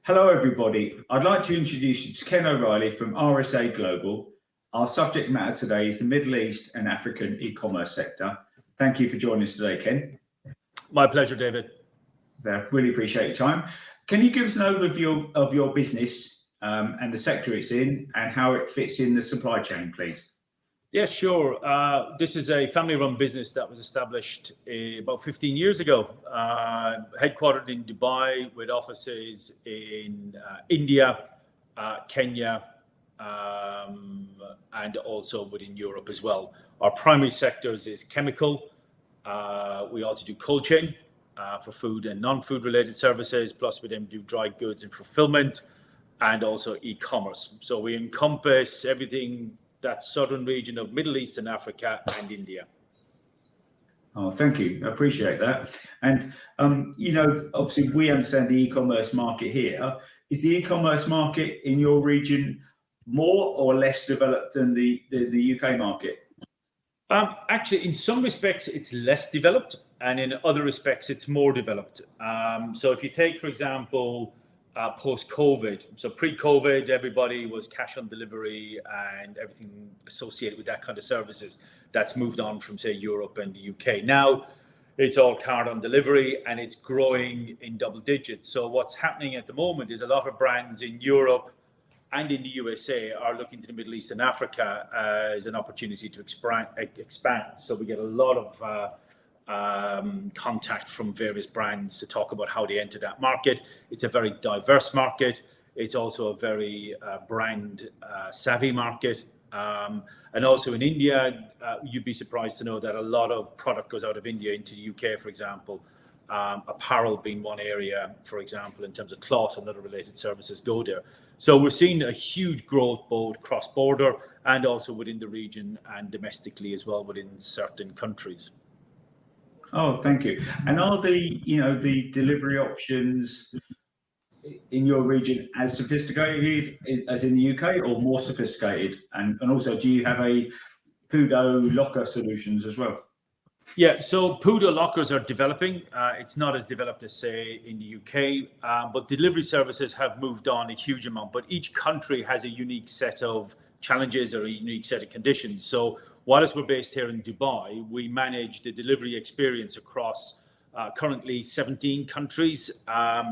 Hello, everybody. I'd like to introduce you to Ken O'Reilly from RSA Global. Our subject matter today is the Middle East and African e-commerce sector. Thank you for joining us today, Ken. My pleasure, David. I really appreciate your time. Can you give us an overview of your business and the sector it's in and how it fits in the supply chain, please? Yeah, sure. This is a family-run business that was established about 15 years ago, headquartered in Dubai with offices in India, Kenya, and also within Europe as well. Our primary sectors is chemical. We also do cold chain for food and non-food related services, plus we then do dry goods and fulfillment, and also e-commerce. So we encompass everything that southern region of Middle East and Africa and India. Oh, thank you. I appreciate that. And, obviously we understand the e-commerce market here. Is the e-commerce market in your region more or less developed than the UK market? Actually, in some respects, it's less developed, and in other respects, it's more developed. So if you take, for example, post-COVID, so pre-COVID, everybody was cash on delivery and everything associated with that kind of services. That's moved on from, say, Europe and the UK. Now, it's all card on delivery, and it's growing in double digits. So what's happening at the moment is a lot of brands in Europe and in the USA are looking to the Middle East and Africa as an opportunity to expand. So we get a lot of contact from various brands to talk about how they enter that market. It's a very diverse market. It's also a very brand savvy market. And also in India, you'd be surprised to know that a lot of product goes out of India into the UK, for example. Apparel being one area, for example, in terms of cloth and other related services go there. So we're seeing a huge growth both cross-border and also within the region and domestically as well within certain countries. Oh, thank you. And are the delivery options in your region as sophisticated as in the UK or more sophisticated? And also, do you have a Pudo locker solutions as well? Yeah, so Pudo lockers are developing. It's not as developed as, say, in the UK, but delivery services have moved on a huge amount. But each country has a unique set of challenges or a unique set of conditions. So whilst we're based here in Dubai, we manage the delivery experience across currently 17 countries.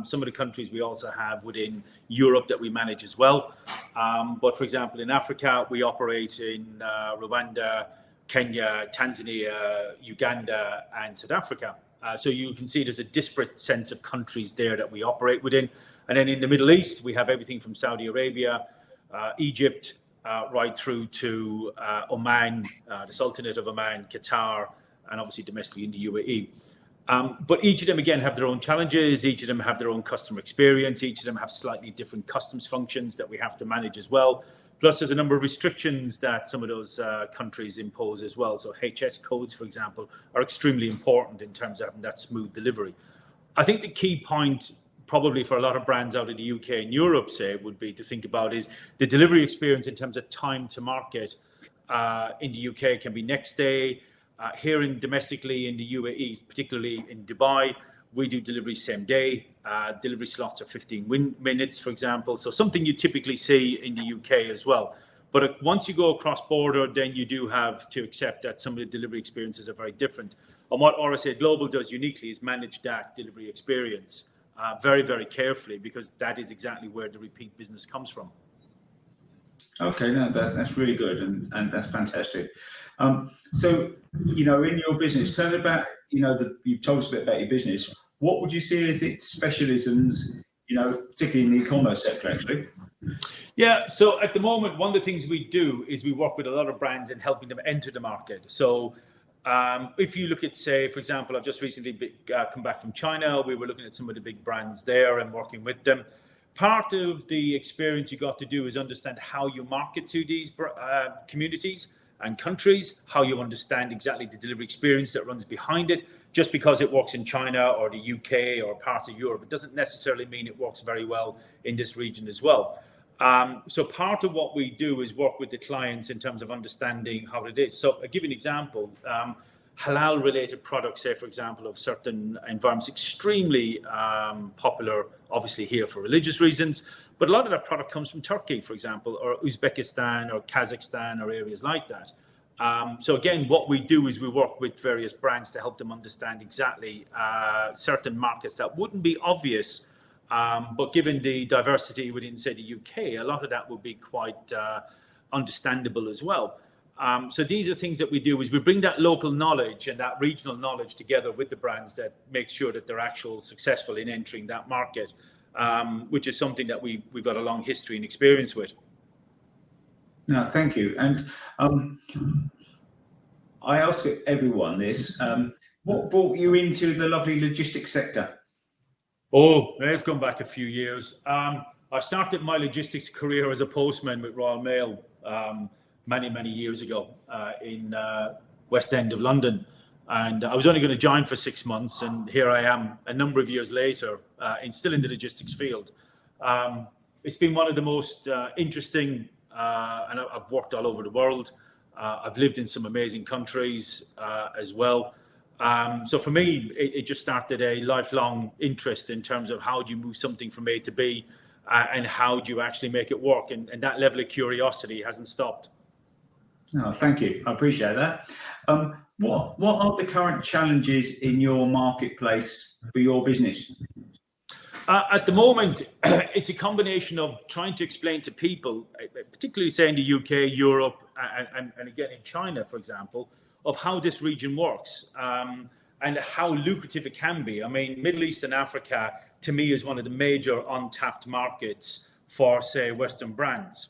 Some of the countries we also have within Europe that we manage as well. But for example, in Africa, we operate in Rwanda, Kenya, Tanzania, Uganda, and South Africa. So you can see there's a disparate sense of countries there that we operate within. And then in the Middle East, we have everything from Saudi Arabia, Egypt, right through to Oman, the Sultanate of Oman, Qatar, and obviously domestically in the UAE. But each of them, again, have their own challenges. Each of them have their own customer experience. Each of them have slightly different customs functions that we have to manage as well. Plus, there's a number of restrictions that some of those countries impose as well. So HS codes, for example, are extremely important in terms of having that smooth delivery. I think the key point probably for a lot of brands out of the UK and Europe, say, would be to think about is the delivery experience in terms of time to market in the UK can be next day. Here in domestically in the UAE, particularly in Dubai, we do delivery same day. Delivery slots are 15 minutes, for example. So something you typically see in the UK as well. But once you go across border, then you do have to accept that some of the delivery experiences are very different. And what RSA Global does uniquely is manage that delivery experience very, very carefully, because that is exactly where the repeat business comes from. Okay, no, that's really good, and that's fantastic. So, in your business, tell me about, you've told us a bit about your business. What would you see as its specialisms, particularly in the e-commerce sector, actually? Yeah, so at the moment, one of the things we do is we work with a lot of brands in helping them enter the market. So if you look at, say, for example, I've just recently come back from China. We were looking at some of the big brands there and working with them. Part of the experience you got to do is understand how you market to these communities and countries, how you understand exactly the delivery experience that runs behind it. Just because it works in China or the UK or parts of Europe, it doesn't necessarily mean it works very well in this region as well. So part of what we do is work with the clients in terms of understanding how it is. So I'll give you an example. halal related products, say for example, of certain environments, extremely popular, obviously here for religious reasons, but a lot of that product comes from Turkey, for example, or Uzbekistan or Kazakhstan or areas like that. So again, what we do is we work with various brands to help them understand exactly certain markets that wouldn't be obvious, but given the diversity within, say, the UK, a lot of that would be quite understandable as well. So these are things that we do, is we bring that local knowledge and that regional knowledge together with the brands that make sure that they're actually successful in entering that market, which is something that we've got a long history and experience with. No, thank you. And I ask everyone this, what brought you into the lovely logistics sector? Oh, let's go back a few years. I started my logistics career as a postman with Royal Mail many years ago in West End of London. And I was only going to join for 6 months, and here I am a number of years later, still in the logistics field. It's been one of the most interesting, and I've worked all over the world. I've lived in some amazing countries as well. So for me, it just started a lifelong interest in terms of how do you move something from A to B, and how do you actually make it work. And that level of curiosity hasn't stopped. No, thank you. I appreciate that. What are the current challenges in your marketplace for your business? At the moment, it's a combination of trying to explain to people, particularly say in the UK, Europe, and again in China, for example, of how this region works, and how lucrative it can be. I mean, Middle East and Africa, to me, is one of the major untapped markets for, say, Western brands.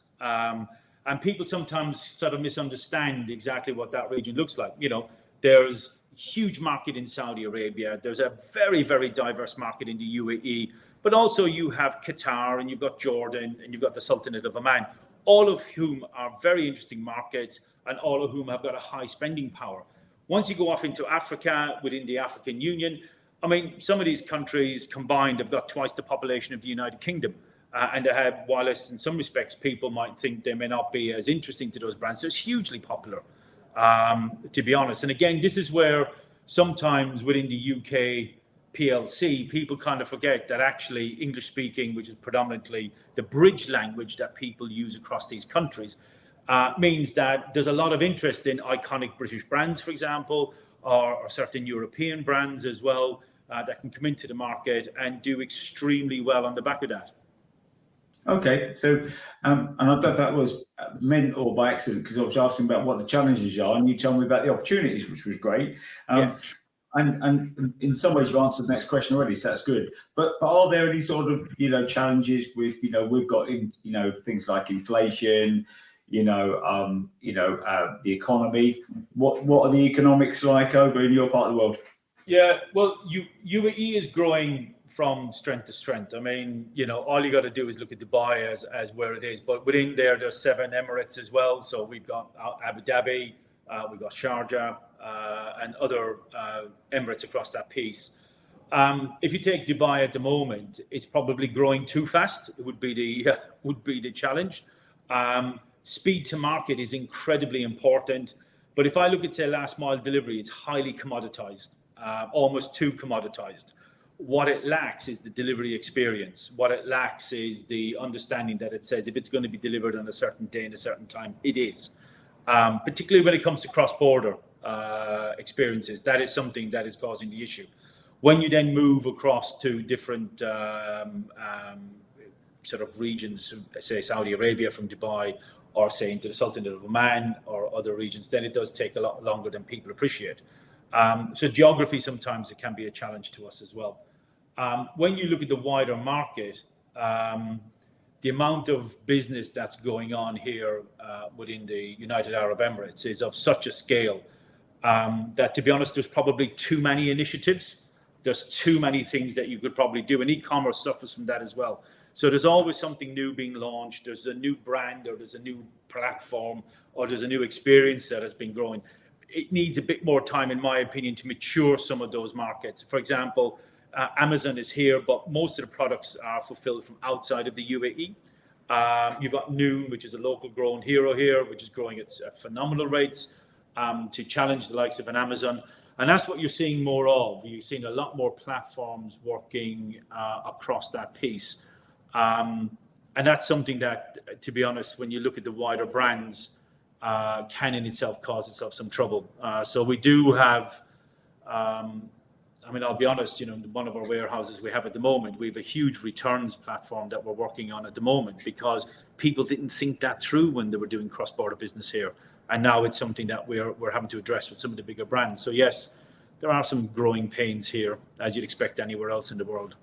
And people sometimes sort of misunderstand exactly what that region looks like. You know, there's a huge market in Saudi Arabia. There's a very diverse market in the UAE, but also you have Qatar, and you've got Jordan, and you've got the Sultanate of Oman, all of whom are very interesting markets, and all of whom have got a high spending power. Once you go off into Africa, within the African Union, I mean, some of these countries combined have got twice the population of the United Kingdom. And they have, while in some respects people might think they may not be as interesting to those brands, so it's hugely popular, to be honest. And again, this is where sometimes within the UK PLC, people kind of forget that actually English speaking, which is predominantly the bridge language that people use across these countries, means that there's a lot of interest in iconic British brands, for example, or certain European brands as well, that can come into the market and do extremely well on the back of that. Okay, so and I thought that was meant or by accident, because I was asking about what the challenges are, and you told me about the opportunities, which was great. Yeah. And in some ways, you answered the next question already, so that's good. But are there any sort of challenges with we've got things like inflation, the economy. What are the economics like over in your part of the world? Yeah, well, UAE is growing from strength to strength. I mean, all you got to do is look at Dubai as where it is. But within there's 7 Emirates as well. So we've got Abu Dhabi, we've got Sharjah, and other Emirates across that piece. If you take Dubai at the moment, it's probably growing too fast. It would be the challenge. Speed to market is incredibly important. But if I look at, say, last mile delivery, it's highly commoditized, almost too commoditized. What it lacks is the delivery experience. What it lacks is the understanding that it says if it's going to be delivered on a certain day and a certain time, it is. Particularly when it comes to cross-border experiences, that is something that is causing the issue. When you then move across to different sort of regions, say Saudi Arabia from Dubai, or say into the Sultanate of Oman or other regions, then it does take a lot longer than people appreciate. So geography, sometimes it can be a challenge to us as well. When you look at the wider market, the amount of business that's going on here within the United Arab Emirates is of such a scale that, to be honest, there's probably too many initiatives. There's too many things that you could probably do, and e-commerce suffers from that as well. So there's always something new being launched. There's a new brand, or there's a new platform, or there's a new experience that has been growing. It needs a bit more time, in my opinion, to mature some of those markets. For example, Amazon is here, but most of the products are fulfilled from outside of the UAE. You've got Noon, which is a local grown hero here, which is growing at phenomenal rates. to challenge the likes of an Amazon. And that's what you're seeing more of. You're seeing a lot more platforms working across that piece. And that's something that, to be honest, when you look at the wider brands, can in itself cause itself some trouble. So we do have, I'll be honest, one of our warehouses we have at the moment, we have a huge returns platform that we're working on at the moment because people didn't think that through when they were doing cross-border business here. And now it's something that we're having to address with some of the bigger brands. So yes, there are some growing pains here, as you'd expect anywhere else in the world.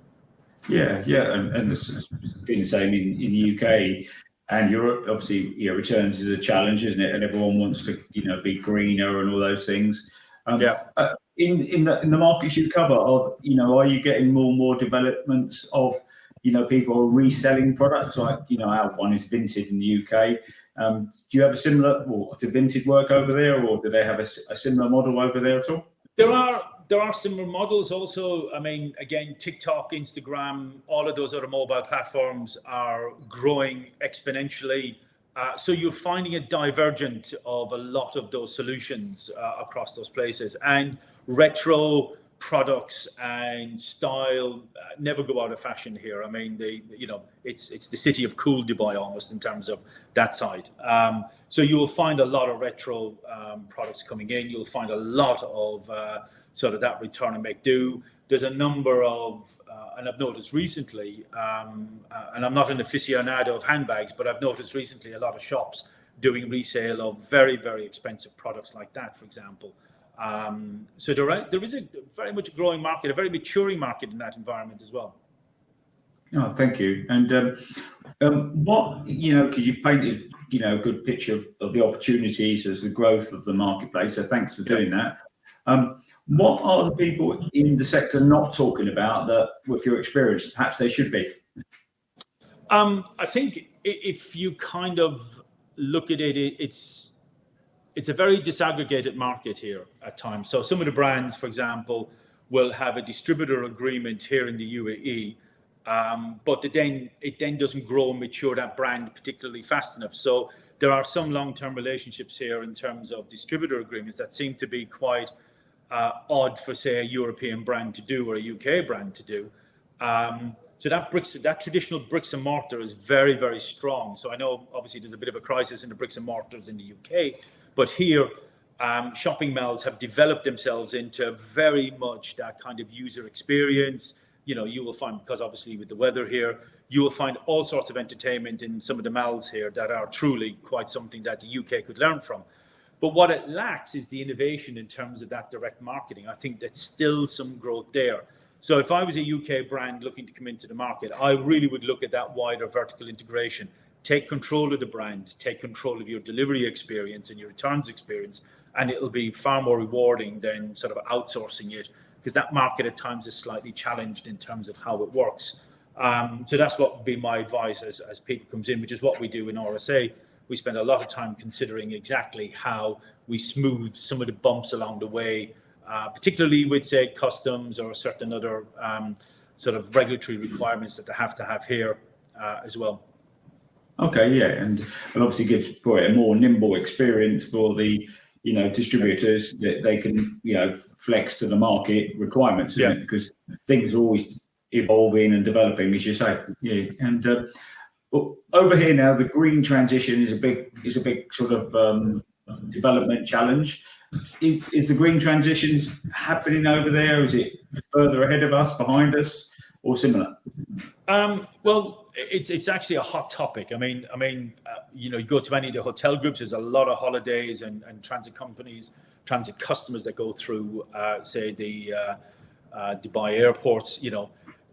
Yeah, and it's been the same in the UK and Europe. Obviously, returns is a challenge, isn't it? And everyone wants to, be greener and all those things. In the markets you cover, are you getting more and more developments of, people reselling products? Like, our one is Vinted in the UK. Do you have a similar, or do Vinted work over there, or do they have a similar model over there at all? There are similar models also. Again, TikTok, Instagram, all of those other mobile platforms are growing exponentially. So you're finding a divergent of a lot of those solutions across those places. And retro products and style never go out of fashion here. It's the city of cool Dubai almost in terms of that side. So you will find a lot of retro products coming in. You'll find a lot of sort of that return and make do. There's a number of, and I've noticed recently, and I'm not an aficionado of handbags, but I've noticed recently a lot of shops doing resale of very, very expensive products like that, for example. So there is a very much growing market, a very maturing market in that environment as well. Oh, thank you. And what, because you painted, a good picture of the opportunities as the growth of the marketplace. So thanks for doing that. What are the people in the sector not talking about that, with your experience, perhaps they should be? I think if you kind of look at it, it's a very disaggregated market here at times. So some of the brands, for example, will have a distributor agreement here in the UAE, but it then doesn't grow and mature that brand particularly fast enough. So there are some long-term relationships here in terms of distributor agreements that seem to be quite odd for, say, a European brand to do or a UK brand to do. So that traditional bricks and mortar is very, very strong. So I know obviously there's a bit of a crisis in the bricks and mortars in the UK, but here shopping malls have developed themselves into very much that kind of user experience. You will find, because obviously with the weather here, you will find all sorts of entertainment in some of the malls here that are truly quite something that the UK could learn from. But what it lacks is the innovation in terms of that direct marketing. I think that's still some growth there. So if I was a UK brand looking to come into the market, I really would look at that wider vertical integration. Take control of the brand, take control of your delivery experience and your returns experience, and it'll be far more rewarding than sort of outsourcing it, because that market at times is slightly challenged in terms of how it works. So that's what would be my advice as people comes in, which is what we do in RSA. We spend a lot of time considering exactly how we smooth some of the bumps along the way, particularly with, say, customs or certain other sort of regulatory requirements that they have to have here as well. Okay, yeah, and obviously gives probably a more nimble experience for the distributors, that they can flex to the market requirements, isn't it? Because things are always evolving and developing, as you say. Yeah, and over here now, the green transition is a big sort of development challenge. Is the green transitions happening over there? Is it further ahead of us, behind us, or similar? Well, it's actually a hot topic. You go to any of the hotel groups, there's a lot of holidays and transit companies, transit customers that go through, say, the Dubai airports,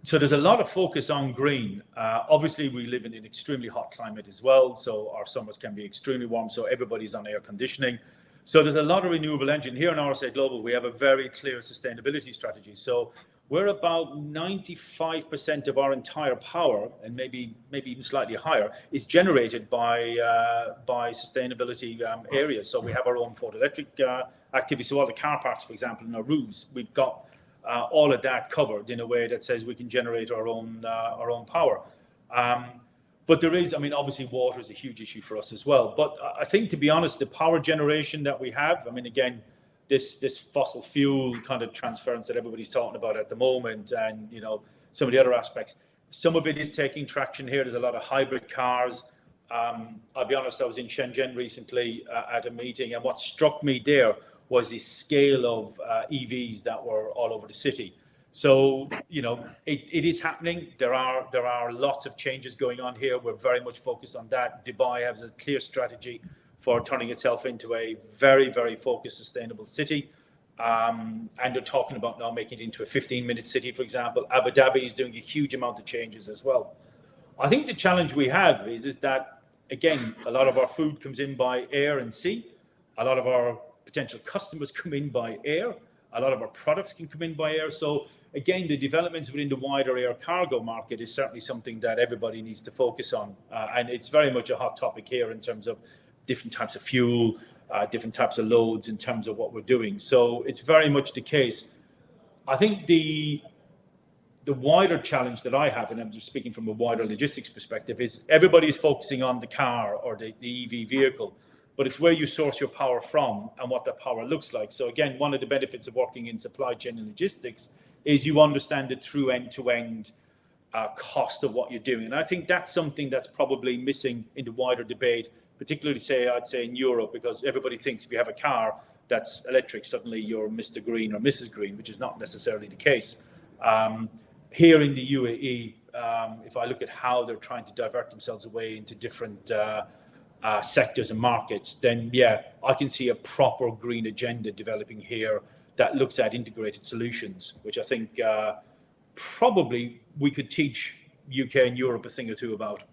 So there's a lot of focus on green. Obviously, we live in an extremely hot climate as well, so our summers can be extremely warm, so everybody's on air conditioning. So there's a lot of renewable energy. Here in RSA Global, we have a very clear sustainability strategy. So we're about 95% of our entire power, and maybe even slightly higher, is generated by sustainability areas. So we have our own photoelectric activity. So all the car parks, for example, in our roofs, we've got all of that covered in a way that says we can generate our own power. But there is, I mean, obviously water is a huge issue for us as well. But I think, to be honest, the power generation that we have, I mean, again, this fossil fuel kind of transference that everybody's talking about at the moment, and, you know, some of the other aspects, some of it is taking traction here. There's a lot of hybrid cars. I'll be honest, I was in Shenzhen recently at a meeting, and what struck me there was the scale of EVs that were all over the city. So, you know, it is happening. There are lots of changes going on here. We're very much focused on that. Dubai has a clear strategy for turning itself into a very, very focused, sustainable city. And they're talking about now making it into a 15-minute city, for example. Abu Dhabi is doing a huge amount of changes as well. I think the challenge we have is that, again, a lot of our food comes in by air and sea. A lot of our potential customers come in by air. A lot of our products can come in by air. So again, the developments within the wider air cargo market is certainly something that everybody needs to focus on. And it's very much a hot topic here in terms of different types of fuel, different types of loads in terms of what we're doing. So it's very much the case. I think the wider challenge that I have, and I'm just speaking from a wider logistics perspective, is everybody's focusing on the car or the EV vehicle, but it's where you source your power from and what that power looks like. So again, one of the benefits of working in supply chain and logistics is you understand the true end-to-end cost of what you're doing. And I think that's something that's probably missing in the wider debate, particularly I'd say in Europe, because everybody thinks if you have a car that's electric, suddenly you're Mr. Green or Mrs. Green, which is not necessarily the case. Here in the UAE, if I look at how they're trying to divert themselves away into different sectors and markets, then yeah, I can see a proper green agenda developing here that looks at integrated solutions, which I think probably we could teach UK and Europe a thing or two about.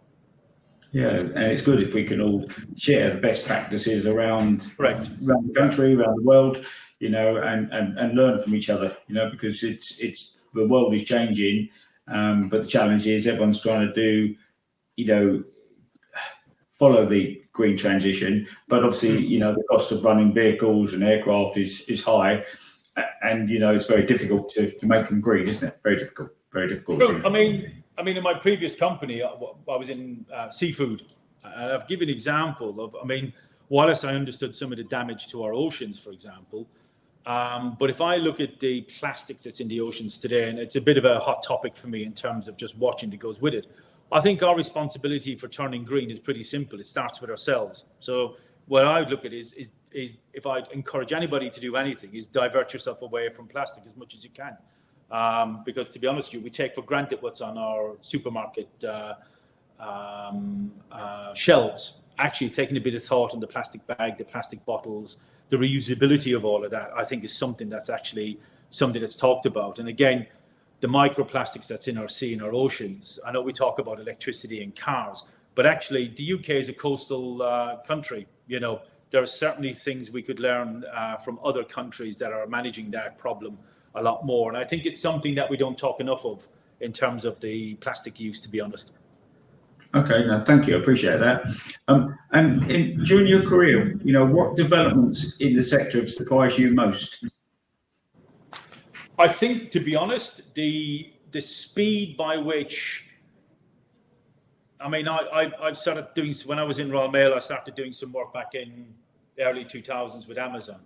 Yeah, and it's good if we can all share the best practices around the country, around the world, you know, and learn from each other, you know, because it's the world is changing, but the challenge is everyone's trying to do, you know, follow the green transition, but obviously, you know, the cost of running vehicles and aircraft is high, and you know, it's very difficult to make them green, isn't it? Very difficult. True. I mean, in my previous company, I was in seafood, and I've given an example of, I mean, whilst I understood some of the damage to our oceans, for example, but if I look at the plastics that's in the oceans today, and it's a bit of a hot topic for me in terms of just watching that goes with it, I think our responsibility for turning green is pretty simple. It starts with ourselves. So what I would look at is if I encourage anybody to do anything, is divert yourself away from plastic as much as you can. Because to be honest with you, we take for granted what's on our supermarket shelves. Actually taking a bit of thought on the plastic bag, the plastic bottles, the reusability of all of that, I think is something that's talked about. And again, the microplastics that's in our sea and our oceans. I know we talk about electricity and cars, but actually the UK is a coastal country. You know, there are certainly things we could learn from other countries that are managing that problem a lot more. And I think it's something that we don't talk enough of in terms of the plastic use, to be honest. Okay, no, thank you. I appreciate that. And during your career, you know, what developments in the sector have surprised you most? I think, to be honest, the speed by which, I mean, I've started doing, when I was in Royal Mail, I started doing some work back in the early 2000s with Amazon,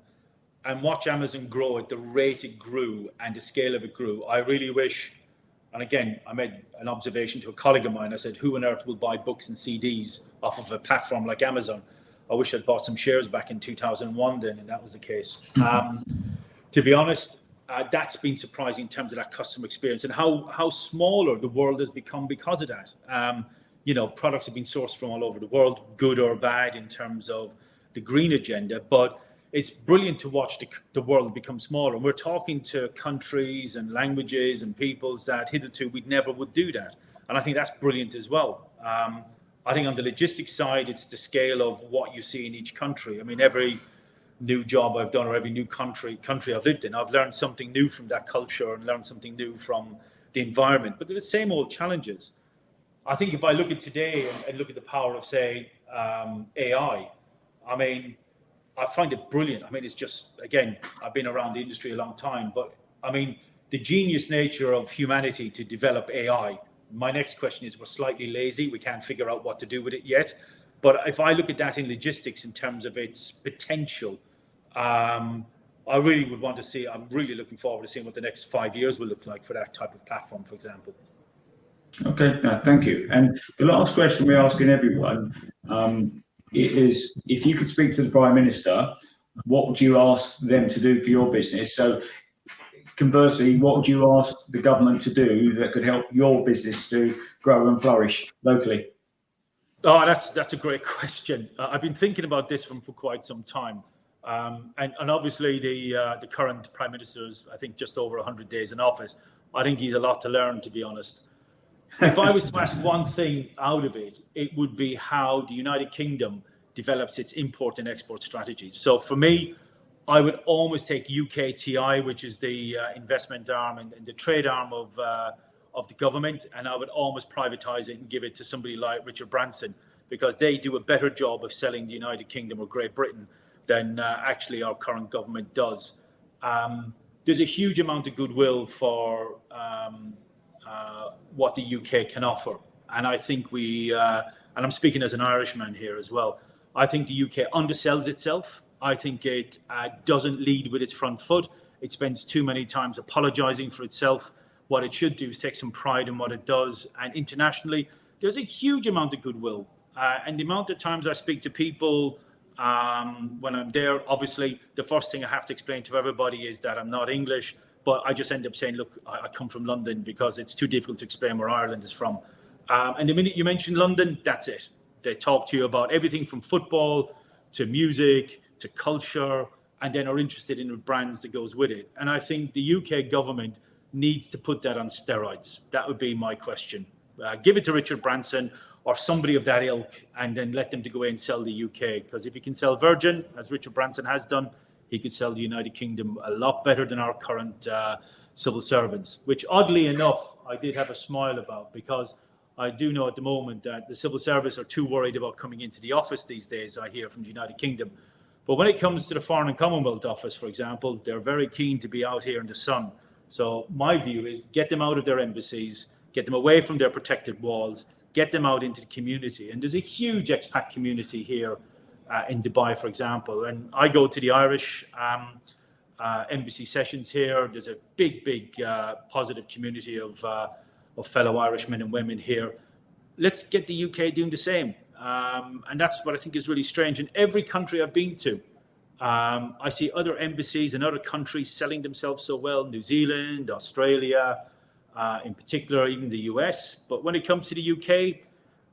and watch Amazon grow at the rate it grew and the scale of it grew. I really wish, and again, I made an observation to a colleague of mine. I said, who on earth will buy books and CDs off of a platform like Amazon? I wish I'd bought some shares back in 2001 then, and that was the case. To be honest, that's been surprising in terms of that customer experience and how smaller the world has become because of that. You know, products have been sourced from all over the world, good or bad in terms of the green agenda, but it's brilliant to watch the world become smaller. We're talking to countries and languages and peoples that hitherto we never would do that. And I think that's brilliant as well. I think on the logistics side, it's the scale of what you see in each country. I mean, every new job I've done or every new country I've lived in, I've learned something new from that culture and learned something new from the environment. But they're the same old challenges. I think if I look at today and look at the power of, say, AI, I mean, I find it brilliant. I mean, it's just, again, I've been around the industry a long time, but I mean, the genius nature of humanity to develop AI My next question is, we're slightly lazy. We can't figure out what to do with it yet. But if I look at that in logistics in terms of its potential, I really would want to see, I'm really looking forward to seeing what the next 5 years will look like for that type of platform, for example. Okay, no, thank you. And the last question we're asking everyone is, if you could speak to the Prime Minister, what would you ask them to do for your business? So conversely, what would you ask the government to do that could help your business to grow and flourish locally? Oh, that's a great question. I've been thinking about this one for quite some time. And obviously the current Prime Minister is, I think, just over 100 days in office. I think he's a lot to learn, to be honest. If I was to ask one thing out of it, it would be how the United Kingdom develops its import and export strategy. So for me, I would almost take UKTI, which is the investment arm and the trade arm of the government, and I would almost privatize it and give it to somebody like Richard Branson, because they do a better job of selling the United Kingdom or Great Britain than actually our current government does. There's a huge amount of goodwill for what the UK can offer. And I think and I'm speaking as an Irishman here as well, I think the UK undersells itself. I think it doesn't lead with its front foot. It spends too many times apologizing for itself. What it should do is take some pride in what it does. And internationally, there's a huge amount of goodwill. And the amount of times I speak to people when I'm there, obviously, the first thing I have to explain to everybody is that I'm not English, but I just end up saying, look, I come from London, because it's too difficult to explain where Ireland is from. And the minute you mention London, that's it. They talk to you about everything from football to music to culture, and then are interested in the brands that goes with it. And I think the UK government needs to put that on steroids. That would be my question. Give it to Richard Branson or somebody of that ilk, and then let them to go in and sell the UK. Because if he can sell Virgin, as Richard Branson has done, he could sell the United Kingdom a lot better than our current civil servants, which oddly enough, I did have a smile about, because I do know at the moment that the civil service are too worried about coming into the office these days, I hear from the United Kingdom. But when it comes to the Foreign and Commonwealth Office, for example, they're very keen to be out here in the sun. So my view is, get them out of their embassies, get them away from their protected walls, get them out into the community. And there's a huge expat community here in Dubai, for example. And I go to the Irish embassy sessions here. There's a big positive community of fellow Irishmen and women here. Let's get the UK doing the same. And that's what I think is really strange. In every country I've been to, I see other embassies in other countries selling themselves so well, New Zealand, Australia, in particular, even the US. But when it comes to the UK,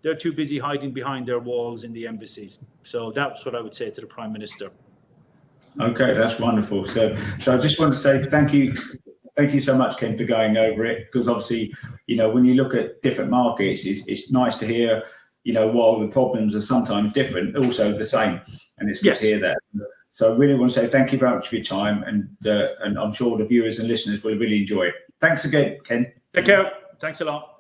they're too busy hiding behind their walls in the embassies. So that's what I would say to the Prime Minister. Okay, that's wonderful. So I just want to say thank you. Thank you so much, Ken, for going over it, because obviously, when you look at different markets, it's nice to hear, while the problems are sometimes different, also the same. And it's good to hear that. So I really want to say thank you very much for your time, and I'm sure the viewers and listeners will really enjoy it. Thanks again, Ken. Take care. Thanks a lot.